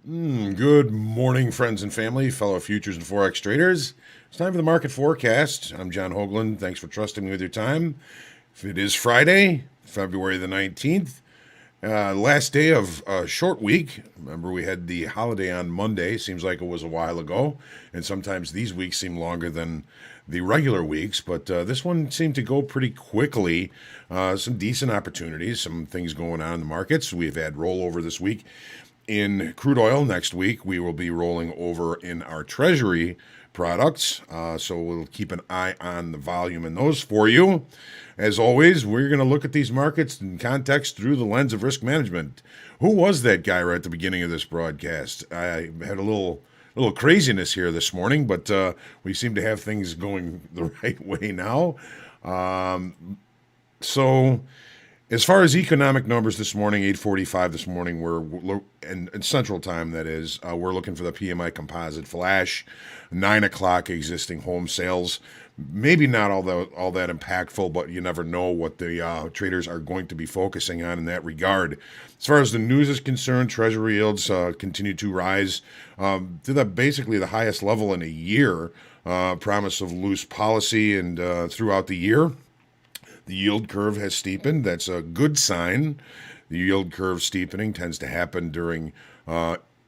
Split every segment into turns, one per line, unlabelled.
Good morning, friends and family, fellow futures and Forex traders. It's time for the market forecast. I'm John Hoagland. Thanks for trusting me with your time. If it is Friday, February the 19th, last day of a short week. Remember, we had the holiday on Monday. Seems like it was a while ago. And sometimes these weeks seem longer than the regular weeks, but this one seemed to go pretty quickly. Some decent opportunities, some things going on in the markets. We've had rollover this week in crude oil. Next week, we will be rolling over in our treasury products. So we'll keep an eye on the volume in those for you. As always, we're going to look at these markets in context through the lens of risk management. Who was that guy right at the beginning of this broadcast? I had a little craziness here this morning, but we seem to have things going the right way now. So as far as economic numbers this morning, 8:45 this morning, in Central Time, that is, we're looking for the PMI composite flash, 9 o'clock existing home sales. Maybe not all that impactful, but you never know what the traders are going to be focusing on in that regard. As far as the news is concerned, Treasury yields continue to rise to basically the highest level in a year. Promise of loose policy and throughout the year. The yield curve has steepened. That's a good sign. The yield curve steepening tends to happen during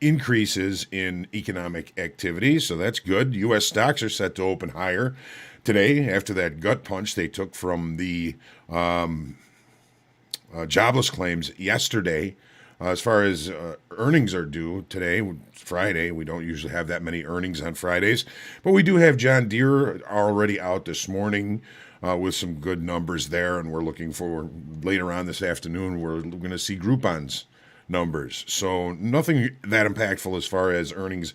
increases in economic activity, so that's good. U.S. stocks are set to open higher today after that gut punch they took from the jobless claims yesterday. As far as earnings are due today, Friday, we don't usually have that many earnings on Fridays, but we do have John Deere already out this morning with some good numbers there, and we're looking for later on this afternoon, we're going to see Groupon's numbers. So nothing that impactful as far as earnings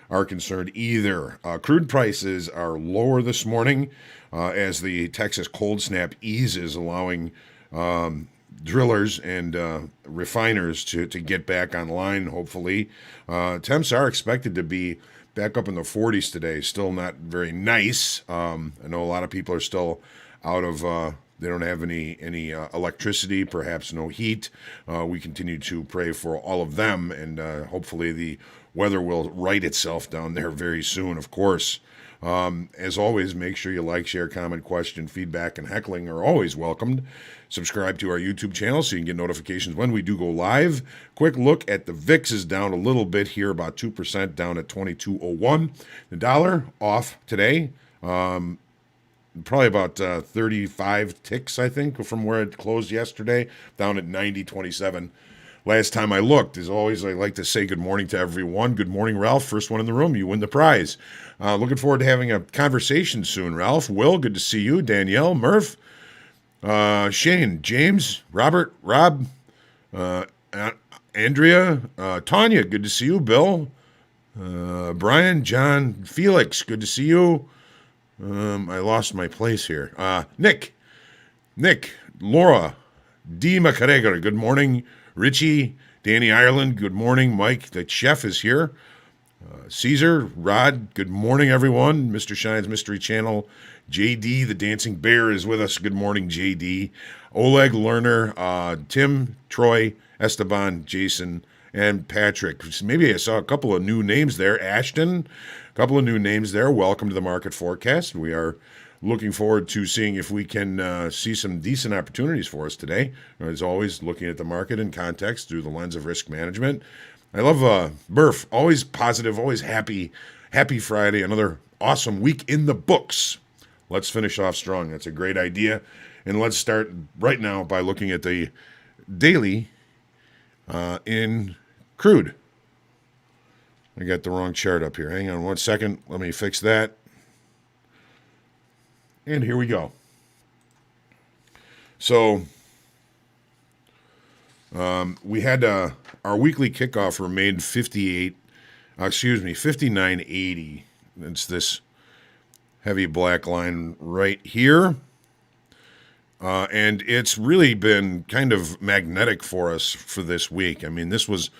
are concerned either. Crude prices are lower this morning as the Texas cold snap eases, allowing drillers and refiners to get back online, hopefully. Temps are expected to be back up in the 40s today. Still not very nice. I know a lot of people are still out of, they don't have any electricity, perhaps no heat. We continue to pray for all of them, and hopefully the weather will right itself down there very soon, of course. As always, make sure you like, share, comment, question, feedback, and heckling are always welcomed. Subscribe to our YouTube channel so you can get notifications when we do go live. Quick look at the VIX is down a little bit here, about 2% down at 22.01. The dollar off today, probably about 35 ticks, I think, from where it closed yesterday, down at 90.27. Last time I looked, as always, I like to say good morning to everyone. Good morning, Ralph. First one in the room, you win the prize. Looking forward to having a conversation soon, Ralph. Will, good to see you. Danielle, Murph, Shane, James, Robert, Rob, Andrea, Tanya, good to see you. Bill, Brian, John, Felix, good to see you. I lost my place here. Nick, Laura, D. McGregor, good morning. Richie, Danny Ireland, good morning. Mike, the chef, is here. Caesar, Rod, good morning, everyone. Mr. Shine's Mystery Channel. JD, the Dancing Bear, is with us. Good morning, JD. Oleg, Lerner, Tim, Troy, Esteban, Jason, and Patrick. Maybe I saw a couple of new names there. Ashton, a couple of new names there. Welcome to the Market Forecast. We are looking forward to seeing if we can see some decent opportunities for us today. As always, looking at the market in context through the lens of risk management. I love Murph, always positive, always happy. Happy Friday, another awesome week in the books. Let's finish off strong. That's a great idea. And let's start right now by looking at the daily in crude. I got the wrong chart up here. Hang on one second. Let me fix that. And here we go. So we had our weekly kickoff remained 59.80. It's this heavy black line right here. And it's really been kind of magnetic for us for this week. I mean, this was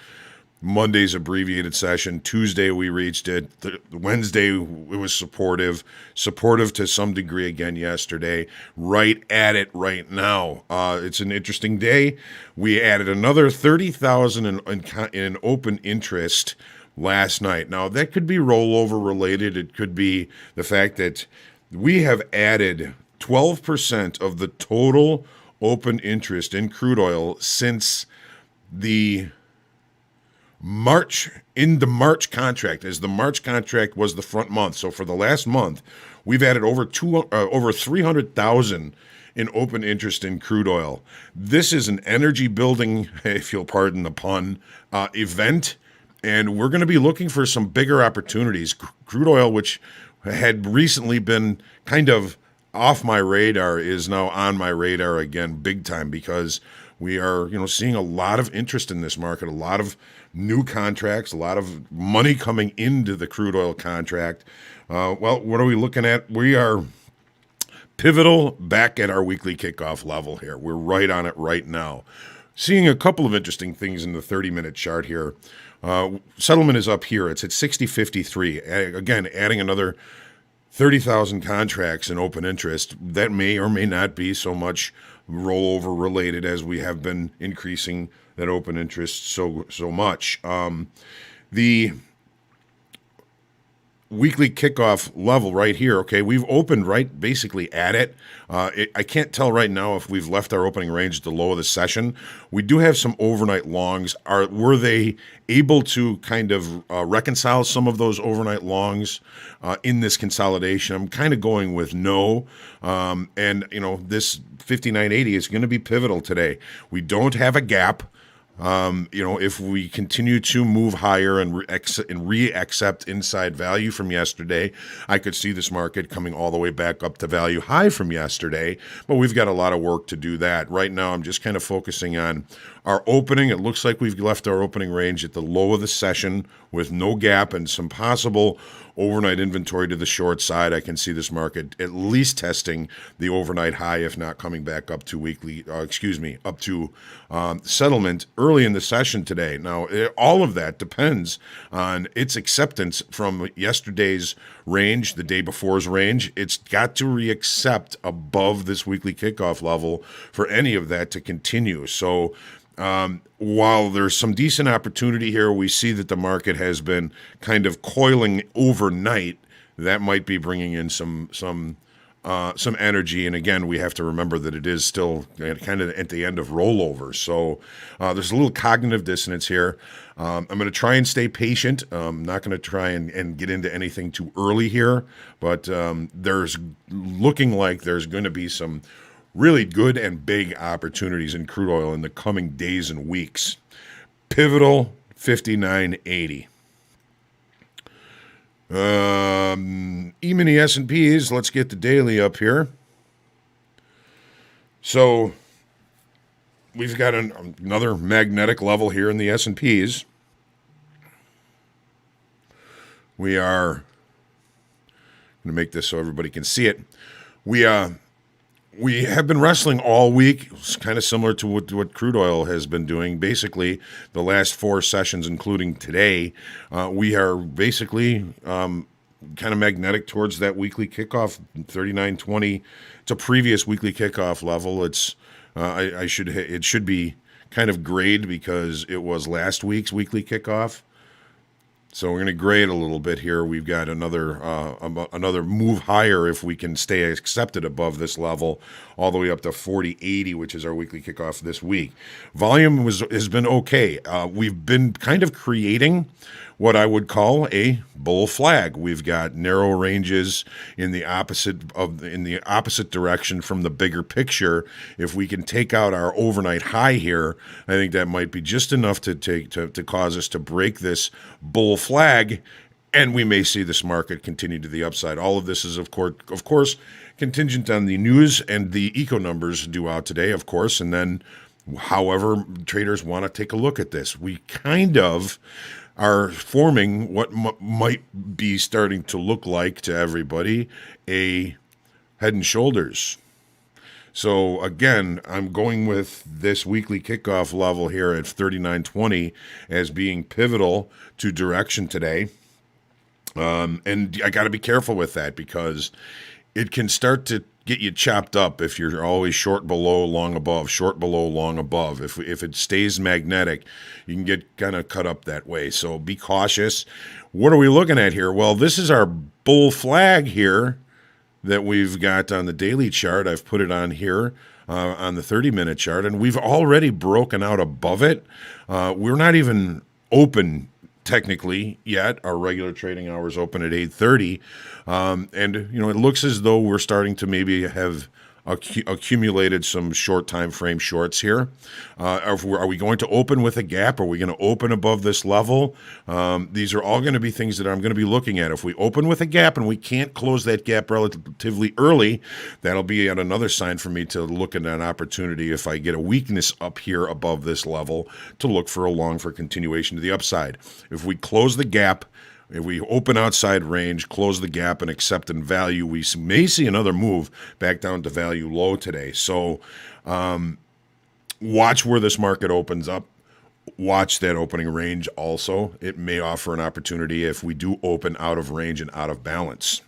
Monday's abbreviated session. Tuesday we reached it. Wednesday it was supportive to some degree again yesterday. Right at it right now. It's an interesting day. We added another 30,000 in open interest last night. Now that could be rollover related. It could be the fact that we have added 12% of the total open interest in crude oil since the March contract, as the March contract was the front month. So for the last month, we've added over 300,000 in open interest in crude oil. This is an energy building, if you'll pardon the pun, event, and we're going to be looking for some bigger opportunities. Crude oil, which had recently been kind of off my radar, is now on my radar again, big time, because we are, seeing a lot of interest in this market, a lot of new contracts, a lot of money coming into the crude oil contract. Well, what are we looking at? We are pivotal back at our weekly kickoff level here. We're right on it right now. Seeing a couple of interesting things in the 30-minute chart here. Settlement is up here. It's at 60.53. Again, adding another 30,000 contracts in open interest. That may or may not be so much rollover related, as we have been increasing that open interest so much. The weekly kickoff level right here, okay, we've opened right basically at it. I can't tell right now if we've left our opening range at the low of the session. We do have some overnight longs. Were they able to kind of reconcile some of those overnight longs in this consolidation? I'm kind of going with no. And this 59.80 is going to be pivotal today. We don't have a gap. If we continue to move higher and re-accept inside value from yesterday, I could see this market coming all the way back up to value high from yesterday, but we've got a lot of work to do that. Right now, I'm just kind of focusing on our opening. It looks like we've left our opening range at the low of the session with no gap and some possible overnight inventory to the short side. I can see this market at least testing the overnight high, if not coming back up to up to settlement early in the session today. Now, all of that depends on its acceptance from yesterday's range, the day before's range. It's got to reaccept above this weekly kickoff level for any of that to continue. So while there's some decent opportunity here, we see that the market has been kind of coiling overnight. That might be bringing in some energy. And again, we have to remember that it is still kind of at the end of rollover. So there's a little cognitive dissonance here. I'm going to try and stay patient. I'm not going to try and get into anything too early here, but there's looking like there's going to be some really good and big opportunities in crude oil in the coming days and weeks. Pivotal 59.80. E-mini S&Ps, let's get the daily up here. So we've got another magnetic level here in the S&Ps. We are going to make this so everybody can see it. We have been wrestling all week. It's kind of similar to what crude oil has been doing. Basically, the last 4 sessions, including today, we are basically kind of magnetic towards that weekly kickoff, 39.20. It's a previous weekly kickoff level. It's it should be kind of grayed because it was last week's weekly kickoff. So we're going to grade a little bit here. We've got another move higher if we can stay accepted above this level, all the way up to 40.80, which is our weekly kickoff this week. Volume has been okay. We've been kind of creating what I would call a bull flag. We've got narrow ranges in the opposite direction from the bigger picture. If we can take out our overnight high here, I think that might be just enough to cause us to break this bull flag, and we may see this market continue to the upside. All of this is, of course, contingent on the news and the eco numbers due out today, of course, and then however traders want to take a look at this. We kind of are forming what might be starting to look like to everybody a head and shoulders. So again, I'm going with this weekly kickoff level here at 39.20 as being pivotal to direction today. And I got to be careful with that because it can start to get you chopped up if you're always short below, long above, short below, long above. If it stays magnetic, you can get kind of cut up that way. So be cautious. What are we looking at here? Well, this is our bull flag here that we've got on the daily chart. I've put it on here on the 30-minute chart, and we've already broken out above it. We're not even open technically yet. Our regular trading hours open at 8:30, and it looks as though we're starting to maybe have accumulated some short time frame shorts here. Are we going to open with a gap? Are we going to open above this level? These are all going to be things that I'm going to be looking at. If we open with a gap and we can't close that gap relatively early, that'll be yet another sign for me to look at an opportunity if I get a weakness up here above this level to look for a long for continuation to the upside. If we close the gap, if we open outside range, close the gap, and accept in value, we may see another move back down to value low today. So watch where this market opens up. Watch that opening range also. It may offer an opportunity if we do open out of range and out of balance.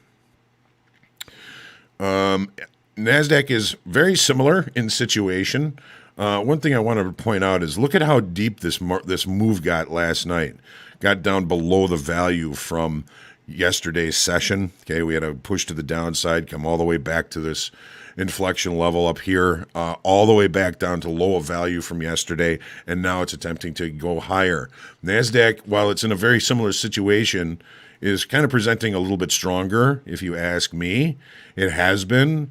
Nasdaq is very similar in situation. One thing I wanted to point out is look at how deep this move got last night. Got down below the value from yesterday's session. Okay, we had a push to the downside, come all the way back to this inflection level up here, all the way back down to low of value from yesterday, and now it's attempting to go higher. Nasdaq, while it's in a very similar situation, is kind of presenting a little bit stronger, if you ask me. It has been.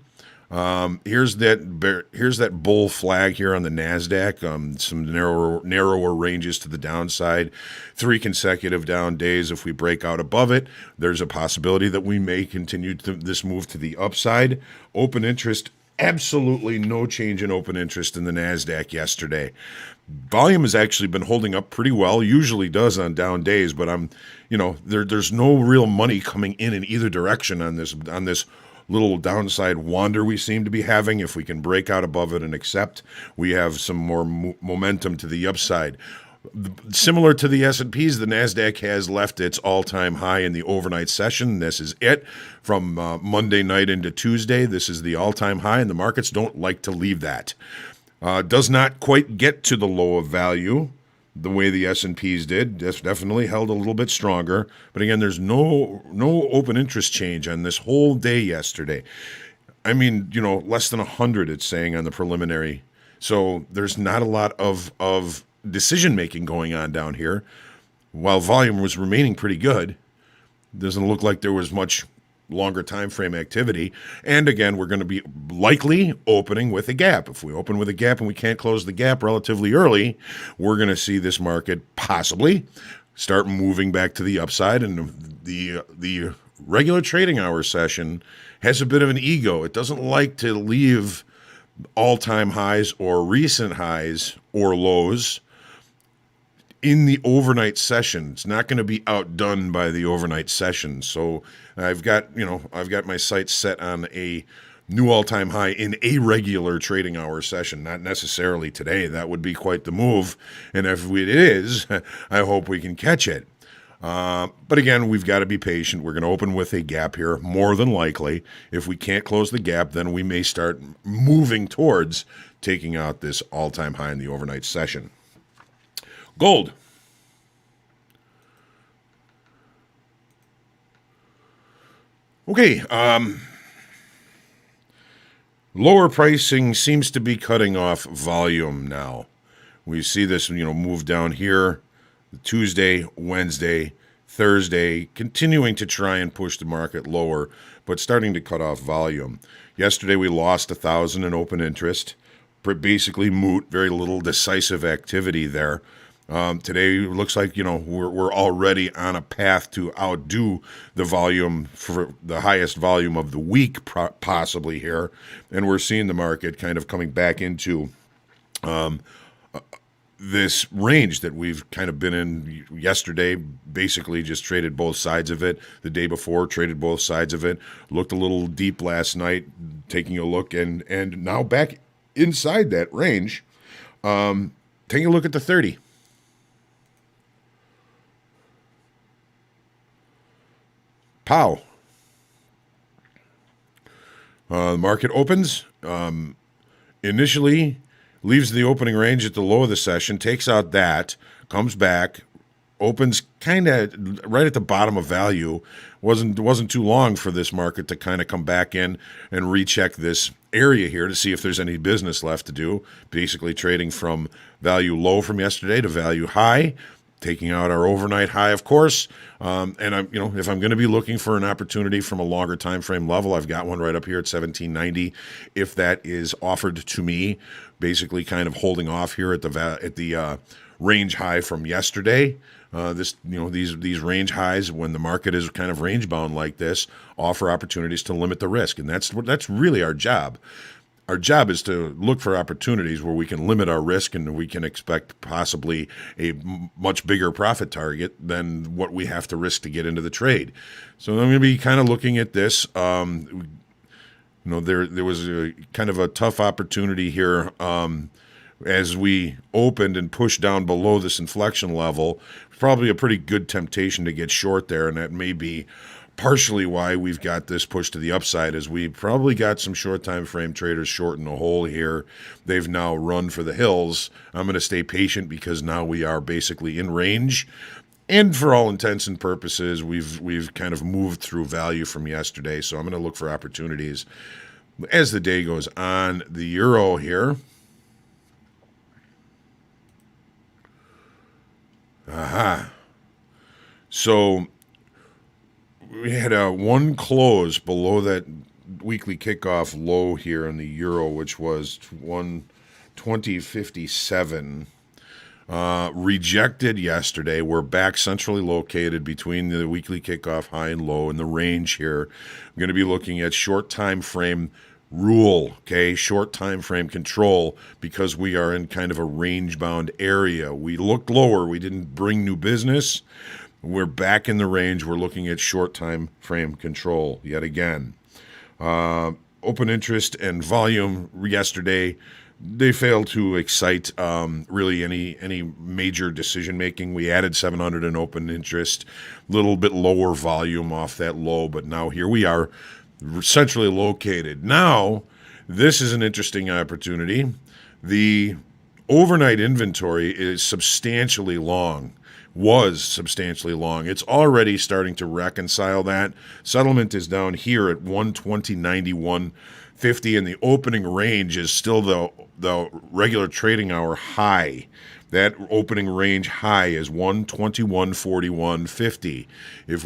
Here's that bull flag here on the Nasdaq. Some narrower ranges to the downside. 3 consecutive down days. If we break out above it, there's a possibility that we may continue this move to the upside. Open interest. Absolutely no change in open interest in the Nasdaq yesterday. Volume has actually been holding up pretty well. Usually does on down days, but there's no real money coming in either direction on this little downside wander we seem to be having. If we can break out above it and accept, we have some more momentum to the upside. Similar to the S&Ps, the Nasdaq has left its all-time high in the overnight session. This is it. From Monday night into Tuesday, this is the all-time high, and the markets don't like to leave that. Does not quite get to the low of value the way the S&Ps did. That's definitely held a little bit stronger. But again, there's no open interest change on this whole day yesterday. I mean, less than 100, it's saying on the preliminary. So there's not a lot of decision-making going on down here. While volume was remaining pretty good, doesn't look like there was much longer time frame activity. And again, we're going to be likely opening with a gap. If we open with a gap and we can't close the gap relatively early, we're going to see this market possibly start moving back to the upside. And the regular trading hour session has a bit of an ego. It doesn't like to leave all-time highs or recent highs or lows in the overnight session. It's not going to be outdone by the overnight session. So I've got my sights set on a new all-time high in a regular trading hour session, not necessarily today. That would be quite the move. And if it is, I hope we can catch it. But again, we've got to be patient. We're going to open with a gap here, more than likely. If we can't close the gap, then we may start moving towards taking out this all-time high in the overnight session. Gold. Okay. Lower pricing seems to be cutting off volume now. We see this, move down here Tuesday, Wednesday, Thursday, continuing to try and push the market lower, but starting to cut off volume. Yesterday we lost 1,000 in open interest. Basically moot, very little decisive activity there. Today it looks like we're already on a path to outdo the volume for the highest volume of the week, possibly here, and we're seeing the market kind of coming back into this range that we've kind of been in yesterday, basically just traded both sides of it. The day before, traded both sides of it. Looked a little deep last night, taking a look, and now back inside that range. Taking a look at the 30. Pow. The market opens. Initially leaves the opening range at the low of the session, takes out that, comes back, opens kind of right at the bottom of value. Wasn't too long for this market to kind of come back in and recheck this area here to see if there's any business left to do. Basically trading from value low from yesterday to value high, taking out our overnight high, of course. And if I'm going to be looking for an opportunity from a longer time frame level, I've got one right up here at 1790. If that is offered to me, basically kind of holding off here at the range high from yesterday. These range highs, when the market is kind of range bound like this, offer opportunities to limit the risk, and that's really our job. Our job is to look for opportunities where we can limit our risk and we can expect possibly a much bigger profit target than what we have to risk to get into the trade. So I'm going to be kind of looking at this. There was a kind of a tough opportunity here as we opened and pushed down below this inflection level. Probably a pretty good temptation to get short there, and that may be partially why we've got this push to the upside, is we probably got some short time frame traders short in the hole here. They've now run for the hills. I'm going to stay patient because now we are basically in range. And for all intents and purposes, we've kind of moved through value from yesterday. So I'm going to look for opportunities as the day goes on. The euro here. Aha. So we had one close below that weekly kickoff low here in the euro, which was 120.57. Rejected yesterday. We're back centrally located between the weekly kickoff high and low in the range here. I'm going to be looking at short time frame rule, okay, short time frame control, because we are in kind of a range bound area. We looked lower. We didn't bring new business. We're back in the range. We're looking at short time frame control yet again. Open interest and volume yesterday, they failed to excite really any major decision making. We added 700 in open interest, a little bit lower volume off that low, but now here we are centrally located. Now, this is an interesting opportunity. The overnight inventory is substantially long. Was substantially long. It's already starting to reconcile that. Settlement is down here at 120.91.50, and the opening range is still the regular trading hour high. That opening range high is 121.41.50. If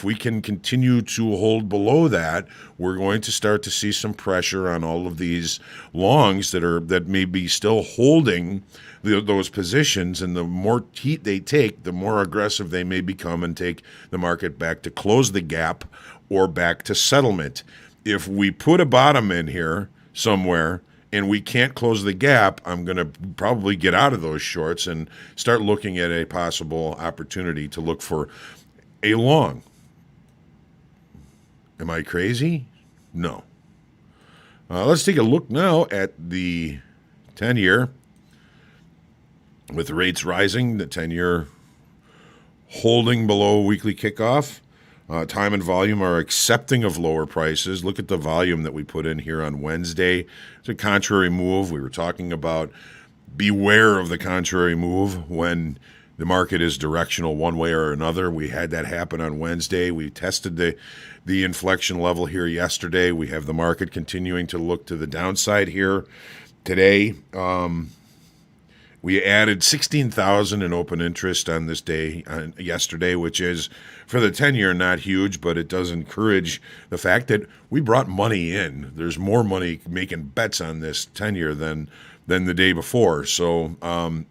we can continue to hold below that, we're going to start to see some pressure on all of these longs that may be still holding those positions, and the more heat they take, the more aggressive they may become and take the market back to close the gap or back to settlement. If we put a bottom in here somewhere and we can't close the gap, I'm going to probably get out of those shorts and start looking at a possible opportunity to look for a long. Am I crazy? No. Let's take a look now at the 10-year. With rates rising, the 10-year holding below weekly kickoff. Time and volume are accepting of lower prices. Look at the volume that we put in here on Wednesday. It's a contrary move. We were talking about beware of the contrary move when the market is directional one way or another. We had that happen on Wednesday. We tested the inflection level here yesterday. We have the market continuing to look to the downside here today. We added 16,000 in open interest on this day, yesterday, which is, for the 10-year, not huge, but it does encourage the fact that we brought money in. There's more money making bets on this 10-year than the day before. So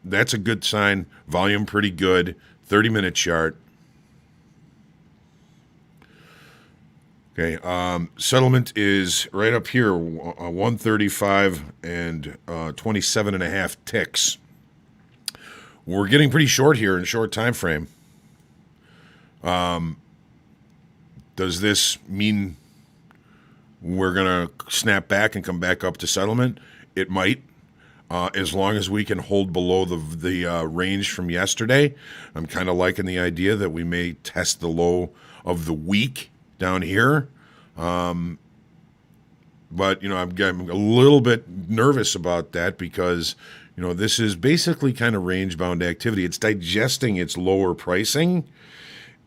that's a good sign. Volume pretty good. 30-minute chart. Okay, settlement is right up here, 135 and 27 and a half ticks. We're getting pretty short here in a short time frame. Does this mean we're going to snap back and come back up to settlement? It might. As long as we can hold below the range from yesterday. I'm kind of liking the idea that we may test the low of the week down here. But, I'm a little bit nervous about that because, this is basically kind of range-bound activity. It's digesting its lower pricing,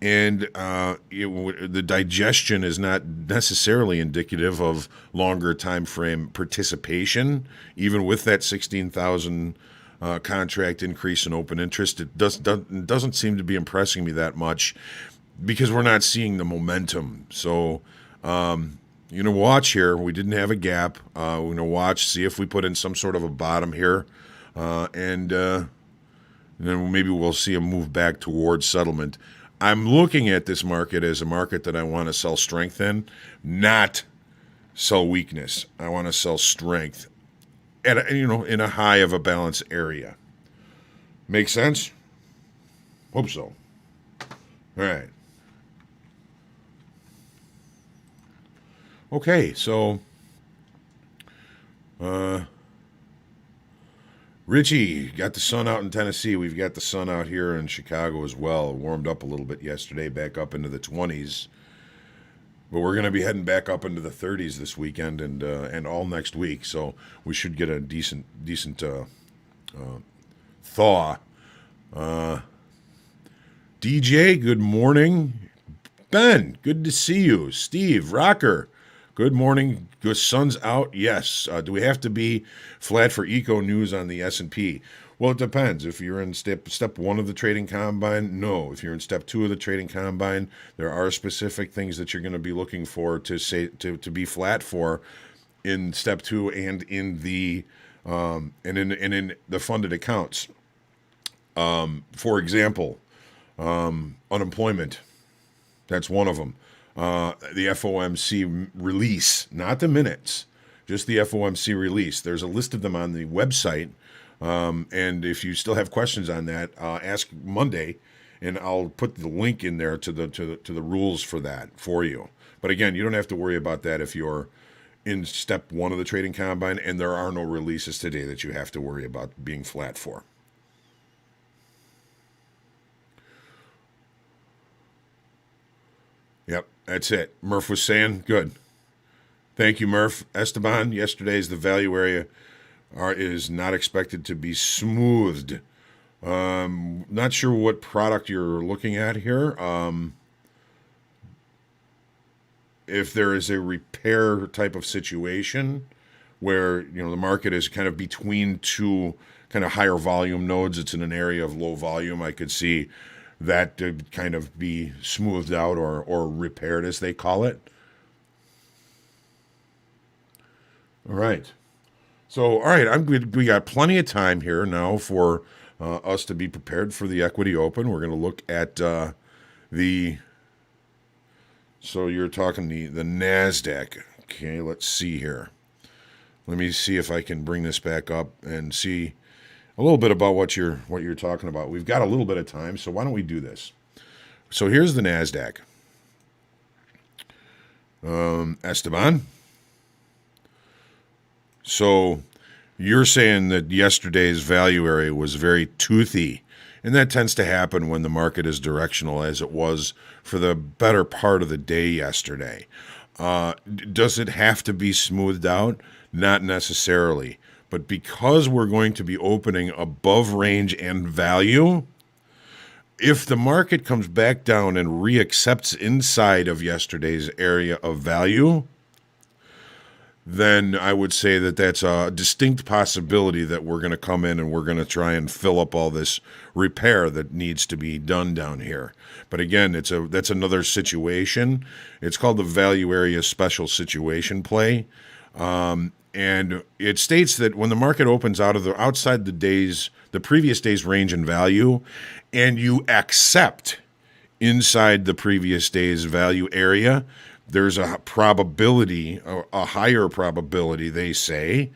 and the digestion is not necessarily indicative of longer time frame participation. Even with that 16,000 contract increase in open interest, it doesn't seem to be impressing me that much because we're not seeing the momentum. So, watch here. We didn't have a gap. We're going to watch, see if we put in some sort of a bottom here, and then maybe we'll see a move back towards settlement. I'm looking at this market as a market that I want to sell strength in, not sell weakness. I want to sell strength at in a high of a balance area. Make sense? Hope so. All right. Okay, so Richie, got the sun out in Tennessee. We've got the sun out here in Chicago as well. It warmed up a little bit yesterday, back up into the 20s. But we're going to be heading back up into the 30s this weekend and all next week. So we should get a decent thaw. DJ, good morning. Ben, good to see you. Steve, Rocker, good morning. Good, sun's out. Yes. Do we have to be flat for eco news on the S&P? Well, it depends. If you're in step 1 of the trading combine, no. If you're in step 2 of the trading combine, there are specific things that you're going to be looking for to be flat for in step 2 and in the in the funded accounts. For example, unemployment. That's one of them. The FOMC release, not the minutes, just the FOMC release. There's a list of them on the website, and if you still have questions on that, ask Monday, and I'll put the link in there to the rules for that for you. But again, you don't have to worry about that if you're in step 1 of the trading combine, and there are no releases today that you have to worry about being flat for. Yep, that's it. Murph was saying, good. Thank you, Murph. Esteban, yesterday's the value area is not expected to be smoothed. Not sure what product you're looking at here. If there is a repair type of situation where, the market is kind of between two kind of higher volume nodes, it's in an area of low volume, I could see that to kind of be smoothed out or repaired, as they call it. All right. So, all right, we got plenty of time here now for us to be prepared for the equity open. We're going to look at so you're talking the Nasdaq. Okay, let's see here. Let me see if I can bring this back up and see a little bit about what you're talking about. We've got a little bit of time, so why don't we do this? So here's the Nasdaq. Esteban. So you're saying that yesterday's value area was very toothy, and that tends to happen when the market is directional, as it was for the better part of the day yesterday. Does it have to be smoothed out? Not necessarily. But because we're going to be opening above range and value, if the market comes back down and reaccepts inside of yesterday's area of value, then I would say that that's a distinct possibility that we're going to come in and we're going to try and fill up all this repair that needs to be done down here. But again, that's another situation. It's called the value area special situation play. And it states that when the market opens outside the previous day's range and value, and you accept inside the previous day's value area, there's a probability, a higher probability, they say,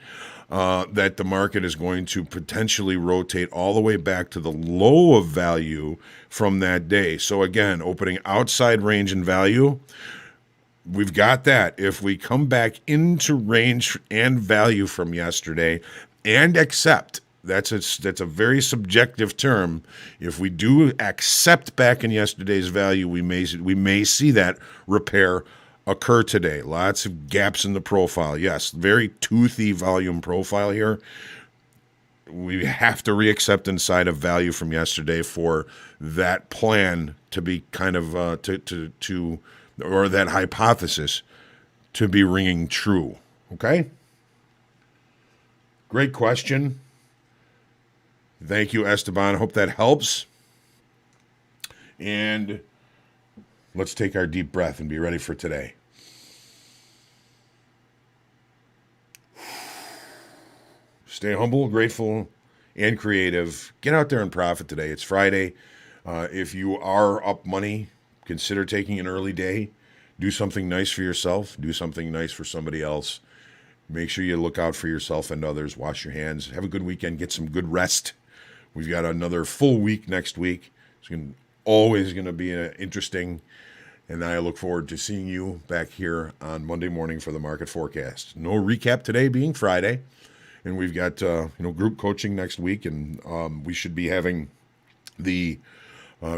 that the market is going to potentially rotate all the way back to the low of value from that day. So again, opening outside range and value, we've got that. If we come back into range and value from yesterday and accept, that's a very subjective term. If we do accept back in yesterday's value, we may see that repair occur today. Lots of gaps in the profile. Yes, very toothy volume profile here. We have to reaccept inside of value from yesterday for that plan to be kind of or that hypothesis to be ringing true. Okay? Great question. Thank you, Esteban. Hope that helps. And let's take our deep breath and be ready for today. Stay humble, grateful, and creative. Get out there and profit today. It's Friday. If you are up money, consider taking an early day. Do something nice for yourself. Do something nice for somebody else. Make sure you look out for yourself and others. Wash your hands. Have a good weekend. Get some good rest. We've got another full week next week. It's always going to be interesting. And I look forward to seeing you back here on Monday morning for the market forecast. No recap today being Friday. And we've got group coaching next week. And we should be having the coach's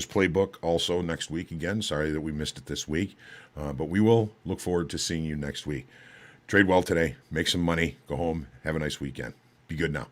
playbook also next week again. Sorry that we missed it this week. But we will look forward to seeing you next week. Trade well today. Make some money. Go home. Have a nice weekend. Be good now.